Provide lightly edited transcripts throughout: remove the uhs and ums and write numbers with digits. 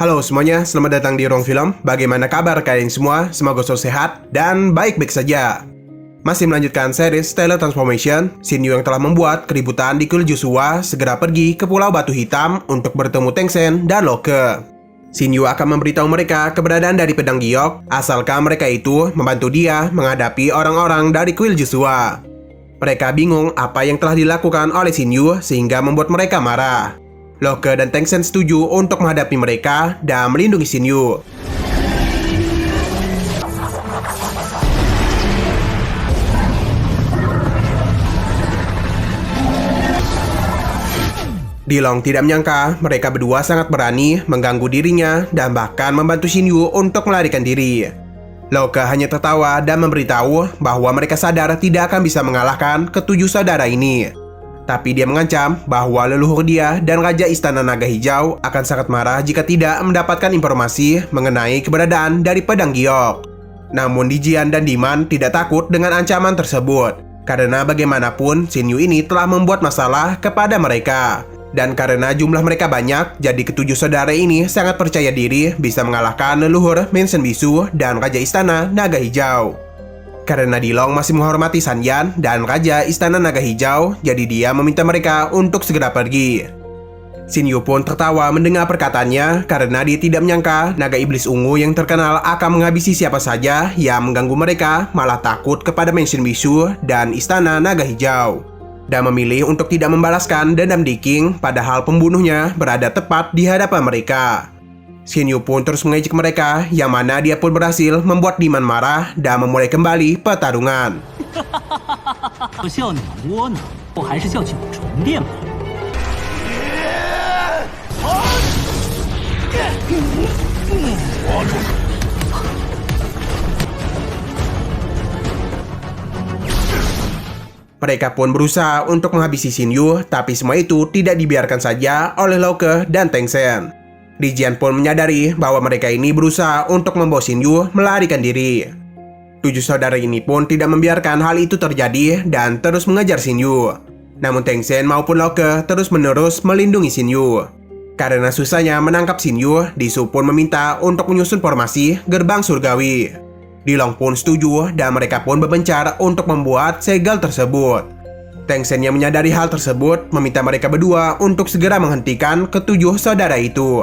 Halo semuanya, selamat datang di Ruang Film. Bagaimana kabar kalian semua? Semoga selalu sehat dan baik-baik saja. Masih melanjutkan series Stellar Transformation, Shin Yu yang telah membuat keributan di kuil Joshua segera pergi ke Pulau Batu Hitam untuk bertemu Teng Sen dan Locke. Shin Yu akan memberitahu mereka keberadaan dari pedang giok, asalkan mereka itu membantu dia menghadapi orang-orang dari kuil Joshua. Mereka bingung apa yang telah dilakukan oleh Shin Yu sehingga membuat mereka marah. Locke dan Teng Sen setuju untuk menghadapi mereka dan melindungi Shin Yu. Dilong tidak menyangka mereka berdua sangat berani mengganggu dirinya dan bahkan membantu Shin Yu untuk melarikan diri. Locke hanya tertawa dan memberitahu bahwa mereka sadar tidak akan bisa mengalahkan ketujuh saudara ini. Tapi dia mengancam bahwa leluhur dia dan Raja Istana Naga Hijau akan sangat marah jika tidak mendapatkan informasi mengenai keberadaan dari pedang giok. Namun Dijian dan Diman tidak takut dengan ancaman tersebut, karena bagaimanapun Shin Yu ini telah membuat masalah kepada mereka. Dan karena jumlah mereka banyak, jadi ketujuh saudara ini sangat percaya diri bisa mengalahkan leluhur Mensen Bisu dan Raja Istana Naga Hijau. Karena Dilong masih menghormati San Yan dan Raja Istana Naga Hijau, jadi dia meminta mereka untuk segera pergi. Shin Yu pun tertawa mendengar perkataannya karena dia tidak menyangka naga iblis ungu yang terkenal akan menghabisi siapa saja yang mengganggu mereka, malah takut kepada Mensen Bisu dan Istana Naga Hijau. Dan memilih untuk tidak membalaskan dendam Di King padahal pembunuhnya berada tepat di hadapan mereka. Shin Yu pun terus mengejek mereka, yang mana dia pun berhasil membuat Diman marah dan memulai kembali pertarungan. Mereka pun berusaha untuk menghabisi Shin Yu, tapi semua itu tidak dibiarkan saja oleh Locke dan Teng Sen. Dijian pun menyadari bahwa mereka ini berusaha untuk membawa Shin Yu melarikan diri. Tujuh saudara ini pun tidak membiarkan hal itu terjadi dan terus mengejar Shin Yu. Namun Teng Sen maupun Locke terus-menerus melindungi Shin Yu. Karena susahnya menangkap Shin Yu, Disu pun meminta untuk menyusun formasi gerbang surgawi. Dilong pun setuju dan mereka pun berpencar untuk membuat segel tersebut. Teng Sen yang menyadari hal tersebut meminta mereka berdua untuk segera menghentikan ketujuh saudara itu.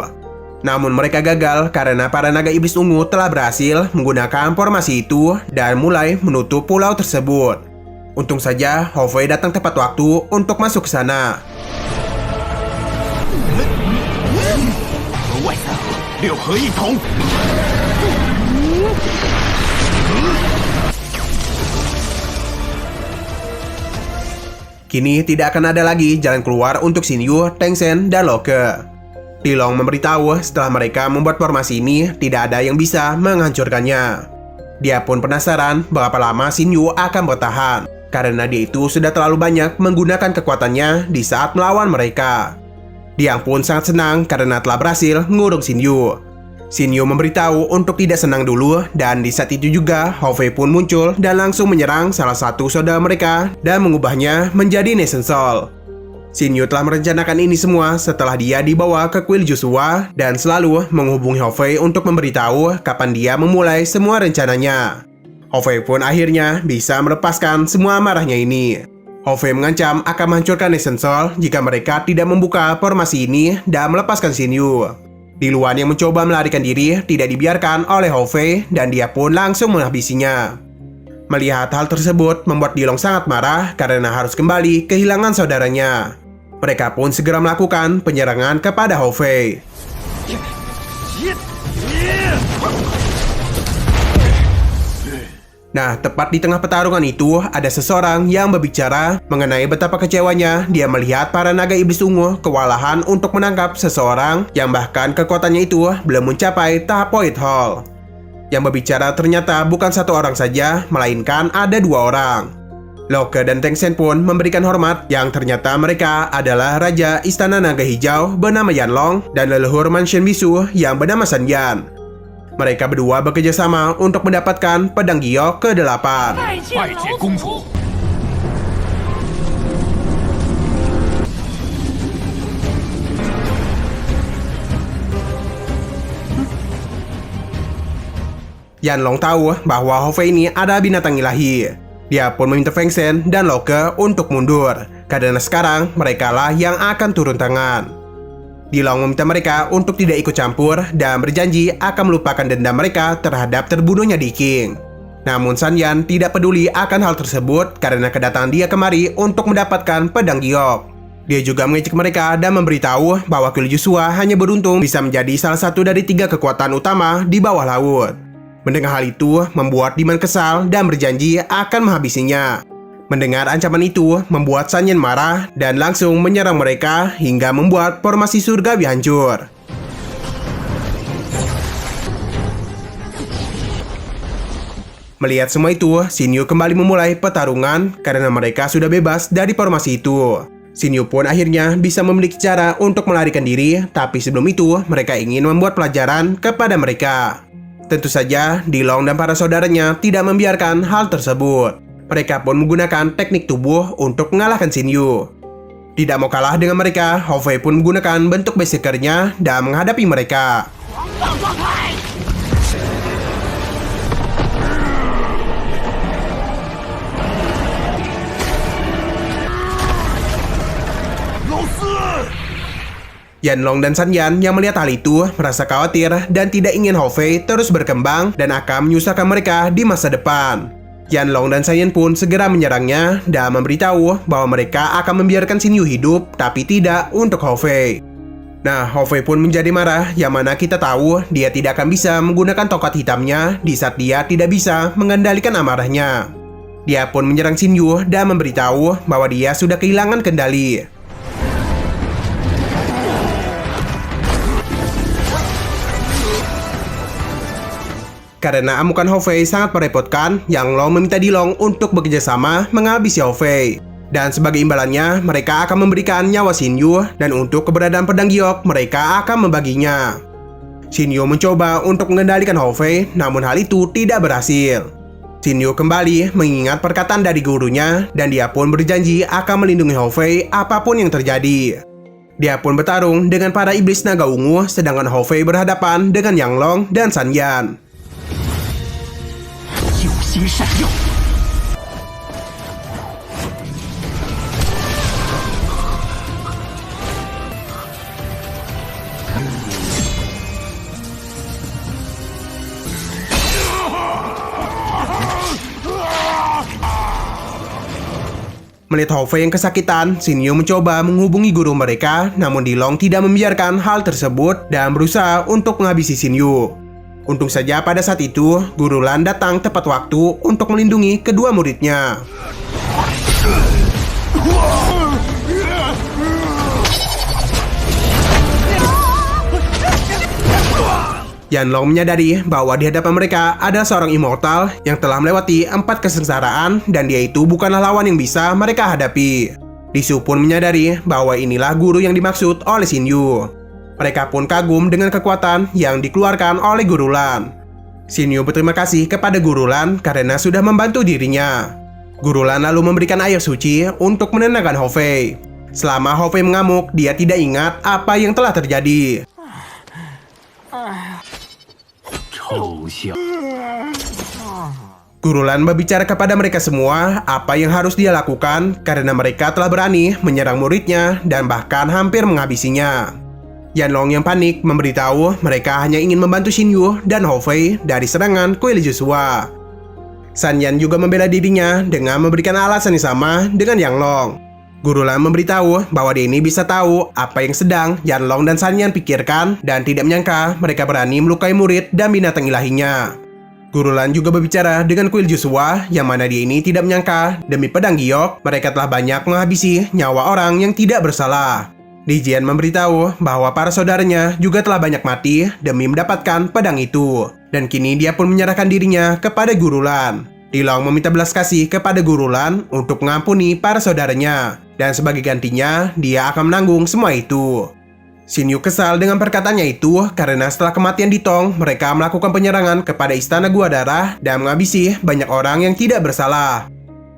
Namun mereka gagal karena para naga iblis ungu telah berhasil menggunakan formasi itu dan mulai menutup pulau tersebut. Untung saja Hou Fei datang tepat waktu untuk masuk ke sana. Kini tidak akan ada lagi jalan keluar untuk Shin Yu, Teng Sen, dan Locke. Dilong memberitahu setelah mereka membuat formasi ini tidak ada yang bisa menghancurkannya. Dia pun penasaran berapa lama Shin Yu akan bertahan, karena dia itu sudah terlalu banyak menggunakan kekuatannya di saat melawan mereka. Dia pun sangat senang karena telah berhasil mengurung Shin Yu. Shin Yu memberitahu untuk tidak senang dulu, dan di saat itu juga Hou Fei pun muncul dan langsung menyerang salah satu saudara mereka dan mengubahnya menjadi Nation Soul. Shin Yu telah merencanakan ini semua setelah dia dibawa ke kuil Joshua dan selalu menghubungi Hou Fei untuk memberitahu kapan dia memulai semua rencananya. Hou Fei pun akhirnya bisa melepaskan semua amarahnya ini. Hou Fei mengancam akan menghancurkan Nation Soul jika mereka tidak membuka formasi ini dan melepaskan Shin Yu. Diluan yang mencoba melarikan diri tidak dibiarkan oleh Hou Fei dan dia pun langsung menghabisinya. Melihat hal tersebut membuat Dilong sangat marah karena harus kembali kehilangan saudaranya. Mereka pun segera melakukan penyerangan kepada Hou Fei. Nah, tepat di tengah pertarungan itu ada seseorang yang berbicara mengenai betapa kecewanya dia melihat para naga iblis ungu kewalahan untuk menangkap seseorang yang bahkan kekuatannya itu belum mencapai tahap Void Hall. Yang berbicara ternyata bukan satu orang saja, melainkan ada dua orang. Locke dan Teng Sen pun memberikan hormat yang ternyata mereka adalah Raja Istana Naga Hijau bernama Yanlong dan leluhur Mensen Bisu yang bernama San Yan. Mereka berdua bekerja sama untuk mendapatkan pedang giok ke-8. Yanlong tahu bahwa Hou Fei ini adalah binatang ilahi. Dia pun meminta Feng Shen dan Locke untuk mundur, karena sekarang mereka lah yang akan turun tangan. Dilong meminta mereka untuk tidak ikut campur dan berjanji akan melupakan dendam mereka terhadap terbunuhnya Di King. Namun San Yan tidak peduli akan hal tersebut karena kedatangan dia kemari untuk mendapatkan pedang giok. Dia juga mengejek mereka dan memberitahu bahwa Kuil Joshua hanya beruntung bisa menjadi salah satu dari 3 kekuatan utama di bawah laut. Mendengar hal itu membuat Diman kesal dan berjanji akan menghabisinya. Mendengar ancaman itu membuat San Yan marah dan langsung menyerang mereka hingga membuat formasi surgawi hancur. Melihat semua itu, Xin Yu kembali memulai pertarungan karena mereka sudah bebas dari formasi itu. Xin Yu pun akhirnya bisa memiliki cara untuk melarikan diri, tapi sebelum itu mereka ingin membuat pelajaran kepada mereka. Tentu saja, Dilong dan para saudaranya tidak membiarkan hal tersebut. Mereka pun menggunakan teknik tubuh untuk mengalahkan Xin Yu. Tidak mau kalah dengan mereka, Hou Fei pun menggunakan bentuk berserkernya dan menghadapi mereka. Yanlong dan San Yan yang melihat hal itu merasa khawatir dan tidak ingin Hou Fei terus berkembang dan akan menyusahkan mereka di masa depan. Yanlong dan San Yan pun segera menyerangnya dan memberitahu bahwa mereka akan membiarkan Xin Yu hidup tapi tidak untuk Hou Fei. Nah, Hou Fei pun menjadi marah yang mana kita tahu dia tidak akan bisa menggunakan tongkat hitamnya di saat dia tidak bisa mengendalikan amarahnya. Dia pun menyerang Xin Yu dan memberitahu bahwa dia sudah kehilangan kendali. Karena amukan Hou Fei sangat merepotkan, Yanlong meminta Dilong untuk bekerjasama menghabisi Hou Fei. Dan sebagai imbalannya, mereka akan memberikan nyawa Xin Yu dan untuk keberadaan pedang giok, mereka akan membaginya. Xin Yu mencoba untuk mengendalikan Hou Fei, namun hal itu tidak berhasil. Xin Yu kembali mengingat perkataan dari gurunya dan dia pun berjanji akan melindungi Hou Fei apapun yang terjadi. Dia pun bertarung dengan para iblis naga ungu, sedangkan Hou Fei berhadapan dengan Yanlong dan San Yan. Melihat Hou Fei yang kesakitan, Xin Yu mencoba menghubungi guru mereka, namun Dilong tidak membiarkan hal tersebut dan berusaha untuk menghabisi Xin Yu. Untung saja pada saat itu, Guru Lan datang tepat waktu untuk melindungi kedua muridnya. Yanlong menyadari bahwa di hadapan mereka ada seorang immortal yang telah melewati 4 kesengsaraan dan dia itu bukanlah lawan yang bisa mereka hadapi. Lisu pun menyadari bahwa inilah guru yang dimaksud oleh Xin Yu. Mereka pun kagum dengan kekuatan yang dikeluarkan oleh Guru Lan. Xin Yu berterima kasih kepada Guru Lan karena sudah membantu dirinya. Guru Lan lalu memberikan air suci untuk menenangkan Hou Fei. Selama Hou Fei mengamuk, dia tidak ingat apa yang telah terjadi. Guru Lan berbicara kepada mereka semua apa yang harus dia lakukan karena mereka telah berani menyerang muridnya dan bahkan hampir menghabisinya. Yanlong yang panik memberitahu mereka hanya ingin membantu Xin Yu dan Hou Fei dari serangan Kuil Joshua. San Yan juga membela dirinya dengan memberikan alasan yang sama dengan Yanlong. Guru Lan memberitahu bahwa dia ini bisa tahu apa yang sedang Yanlong dan San Yan pikirkan dan tidak menyangka mereka berani melukai murid dan binatang ilahinya. Guru Lan juga berbicara dengan Kuil Joshua yang mana dia ini tidak menyangka demi pedang giok mereka telah banyak menghabisi nyawa orang yang tidak bersalah. Li Jian memberitahu bahwa para saudaranya juga telah banyak mati demi mendapatkan pedang itu. Dan kini dia pun menyerahkan dirinya kepada Guru Lan. Dilong meminta belas kasih kepada Guru Lan untuk mengampuni para saudaranya. Dan sebagai gantinya, dia akan menanggung semua itu. Xin Yu kesal dengan perkataannya itu karena setelah kematian Ditong, mereka melakukan penyerangan kepada Istana Gua Darah dan menghabisi banyak orang yang tidak bersalah.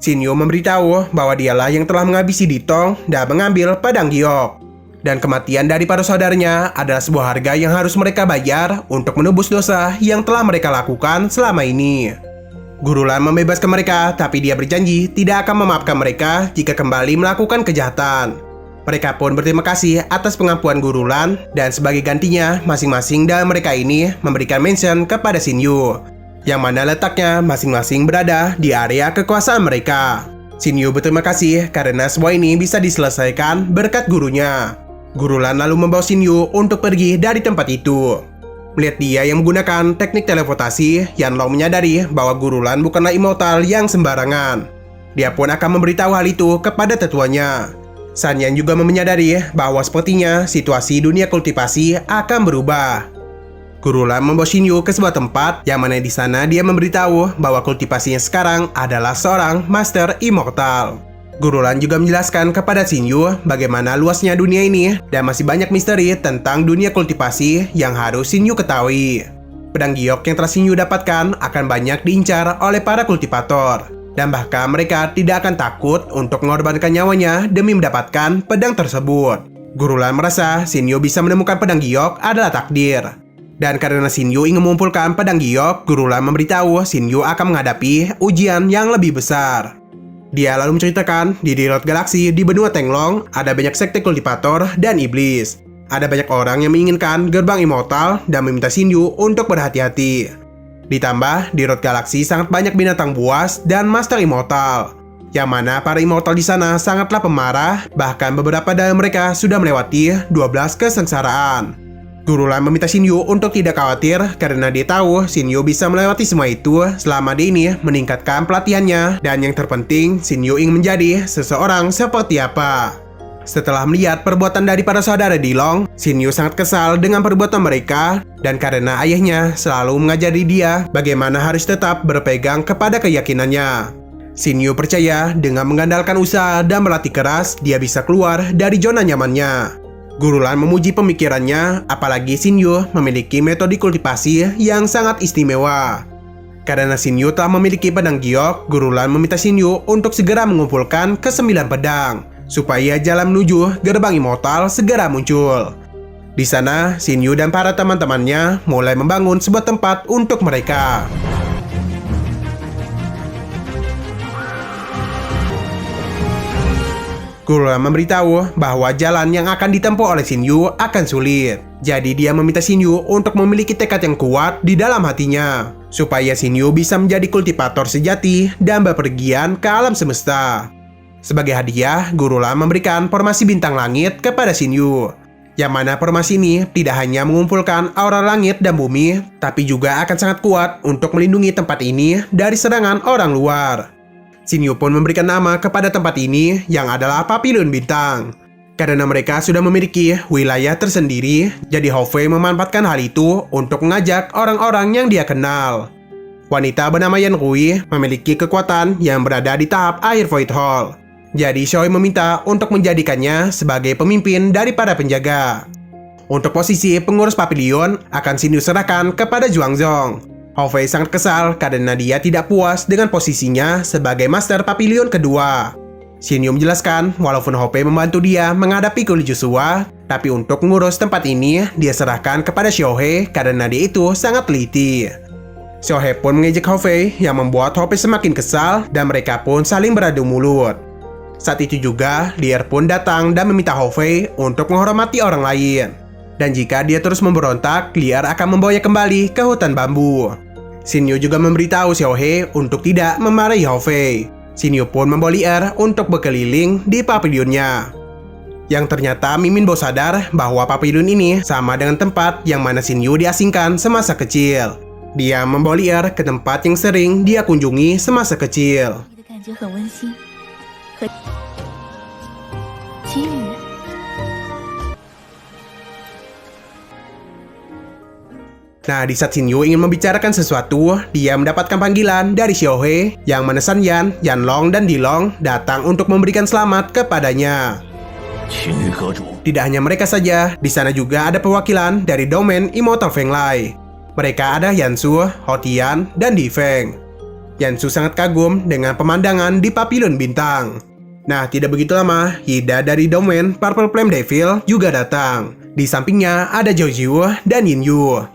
Xin Yu memberitahu bahwa dialah yang telah menghabisi Ditong dan mengambil pedang giok. Dan kematian dari para saudaranya adalah sebuah harga yang harus mereka bayar untuk menebus dosa yang telah mereka lakukan selama ini. Guru Lan membebaskan mereka, tapi dia berjanji tidak akan memaafkan mereka jika kembali melakukan kejahatan. Mereka pun berterima kasih atas pengampuan Guru Lan, dan sebagai gantinya, masing-masing dari mereka ini memberikan mention kepada Shin Yu, yang mana letaknya masing-masing berada di area kekuasaan mereka. Shin Yu berterima kasih karena semua ini bisa diselesaikan berkat gurunya. Guru Lan lalu membawa Shin Yu untuk pergi dari tempat itu. Melihat dia yang menggunakan teknik teleportasi, Yanlong menyadari bahwa Guru Lan bukanlah immortal yang sembarangan. Dia pun akan memberitahu hal itu kepada tetuanya. San Yan juga menyadari bahwa sepertinya situasi dunia kultivasi akan berubah. Guru Lan membawa Shin Yu ke sebuah tempat yang mana di sana dia memberitahu bahwa kultivasinya sekarang adalah seorang Master Immortal. Guru Lan juga menjelaskan kepada Shin Yu bagaimana luasnya dunia ini dan masih banyak misteri tentang dunia kultivasi yang harus Shin Yu ketahui. Pedang giok yang telah Shin Yu dapatkan akan banyak diincar oleh para kultivator, dan bahkan mereka tidak akan takut untuk mengorbankan nyawanya demi mendapatkan pedang tersebut. Guru Lan merasa Shin Yu bisa menemukan pedang giok adalah takdir. Dan karena Shin Yu ingin mengumpulkan pedang giok, Guru Lan memberitahu Shin Yu akan menghadapi ujian yang lebih besar. Dia lalu menceritakan di Road Galaxy di benua Tenglong ada banyak sekte kultivator dan iblis. Ada banyak orang yang menginginkan gerbang immortal dan meminta Shin Yu untuk berhati-hati. Ditambah di Road Galaxy sangat banyak binatang buas dan master immortal, yang mana para immortal di sana sangatlah pemarah, bahkan beberapa dari mereka sudah melewati 12 kesengsaraan. Guru Lan meminta Shin Yu untuk tidak khawatir karena dia tahu Shin Yu bisa melewati semua itu selama dia ini meningkatkan pelatihannya, dan yang terpenting Shin Yu ingin menjadi seseorang seperti apa. Setelah melihat perbuatan dari para saudara Dilong, Shin Yu sangat kesal dengan perbuatan mereka, dan karena ayahnya selalu mengajari dia bagaimana harus tetap berpegang kepada keyakinannya. Shin Yu percaya dengan mengandalkan usaha dan berlatih keras dia bisa keluar dari zona nyamannya. Guru Lan memuji pemikirannya, apalagi Shin Yu memiliki metode kultivasi yang sangat istimewa. Karena Shin Yu telah memiliki pedang giok, Guru Lan meminta Shin Yu untuk segera mengumpulkan ke-9 pedang, supaya jalan menuju gerbang immortal segera muncul. Di sana, Shin Yu dan para teman-temannya mulai membangun sebuah tempat untuk mereka. Guru Lan memberitahu bahwa jalan yang akan ditempuh oleh Shin Yu akan sulit. Jadi dia meminta Shin Yu untuk memiliki tekad yang kuat di dalam hatinya, supaya Shin Yu bisa menjadi kultivator sejati dan bepergian ke alam semesta. Sebagai hadiah, Guru Lan memberikan formasi bintang langit kepada Shin Yu, yang mana formasi ini tidak hanya mengumpulkan aura langit dan bumi, tapi juga akan sangat kuat untuk melindungi tempat ini dari serangan orang luar. Shin Yu pun memberikan nama kepada tempat ini yang adalah Papilion Bintang. Karena mereka sudah memiliki wilayah tersendiri, jadi Hao Fei memanfaatkan hal itu untuk mengajak orang-orang yang dia kenal. Wanita bernama Yan Rui memiliki kekuatan yang berada di tahap akhir Void Hall. Jadi Xiaohui meminta untuk menjadikannya sebagai pemimpin dari para penjaga. Untuk posisi pengurus Papilion akan Shin Yu serahkan kepada Zhuangzong. Hao Fei sangat kesal karena dia tidak puas dengan posisinya sebagai Master Papilion kedua. Shin Yu menjelaskan walaupun Hao Fei membantu dia menghadapi kulit Joshua, tapi untuk mengurus tempat ini dia serahkan kepada Xiaohui karena dia itu sangat teliti. Xiaohui pun mengejek Hao Fei yang membuat Hao Fei semakin kesal dan mereka pun saling beradu mulut. Saat itu juga Lier pun datang dan meminta Hao Fei untuk menghormati orang lain. Dan jika dia terus memberontak, Lier akan membawanya kembali ke hutan bambu. Shin Yu juga memberitahu Xiaohui untuk tidak memarahi Hao Fei. Shin Yu pun membawa Lier untuk berkeliling di papilionnya. Yang ternyata Mimin baru sadar bahwa papilion ini sama dengan tempat yang mana Shin Yu diasingkan semasa kecil. Dia membawa Lier ke tempat yang sering dia kunjungi semasa kecil. Nah, di saat Shin Yu ingin membicarakan sesuatu, dia mendapatkan panggilan dari Xiaohui yang mana San Yan, Yanlong, dan Dilong datang untuk memberikan selamat kepadanya. Tidak hanya mereka saja, di sana juga ada perwakilan dari domain Immortal Feng Lai. Mereka ada Yansu, Hotian, dan Di Feng. Yansu sangat kagum dengan pemandangan di Papilion Bintang. Nah, tidak begitu lama, Hida dari domain Purple Flame Devil juga datang. Di sampingnya ada Jojiu dan Yinyu.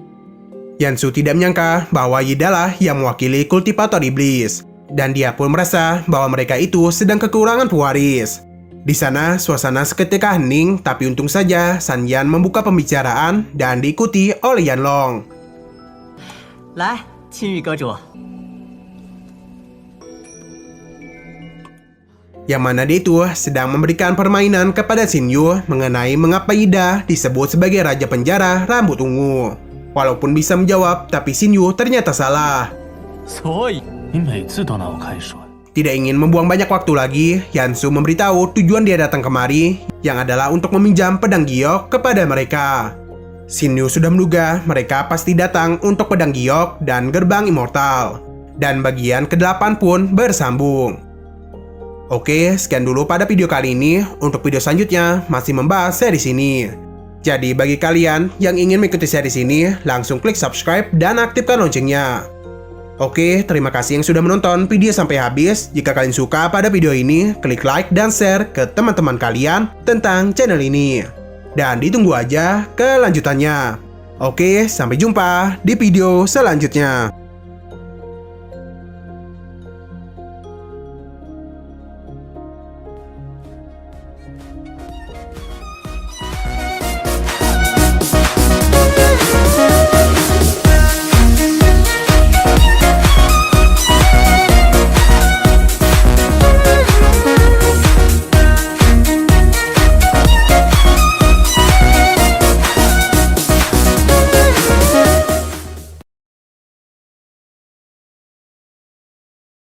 Yansu tidak menyangka bahwa Hida lah yang mewakili kultivator iblis. Dan dia pun merasa bahwa mereka itu sedang kekurangan pewaris. Di sana, suasana seketika hening, tapi untung saja San Yan membuka pembicaraan dan diikuti oleh Yanlong. 来，青玉阁主。 Yang mana dia itu sedang memberikan permainan kepada Xinyu mengenai mengapa Hida disebut sebagai Raja Penjara Rambut Ungu. Walaupun bisa menjawab, tapi Xinyu ternyata salah. 所以你每次都拿我开水。 Tidak ingin membuang banyak waktu lagi, Yansu memberitahu tujuan dia datang kemari, yang adalah untuk meminjam pedang giok kepada mereka. Xinyu sudah menduga mereka pasti datang untuk pedang giok dan gerbang immortal. Dan bagian ke-8 pun bersambung. Oke, sekian dulu pada video kali ini. Untuk video selanjutnya masih membahas series ini. Jadi bagi kalian yang ingin mengikuti series ini, langsung klik subscribe dan aktifkan loncengnya. Oke, terima kasih yang sudah menonton video sampai habis. Jika kalian suka pada video ini, klik like dan share ke teman-teman kalian tentang channel ini. Dan ditunggu aja kelanjutannya. Oke, sampai jumpa di video selanjutnya.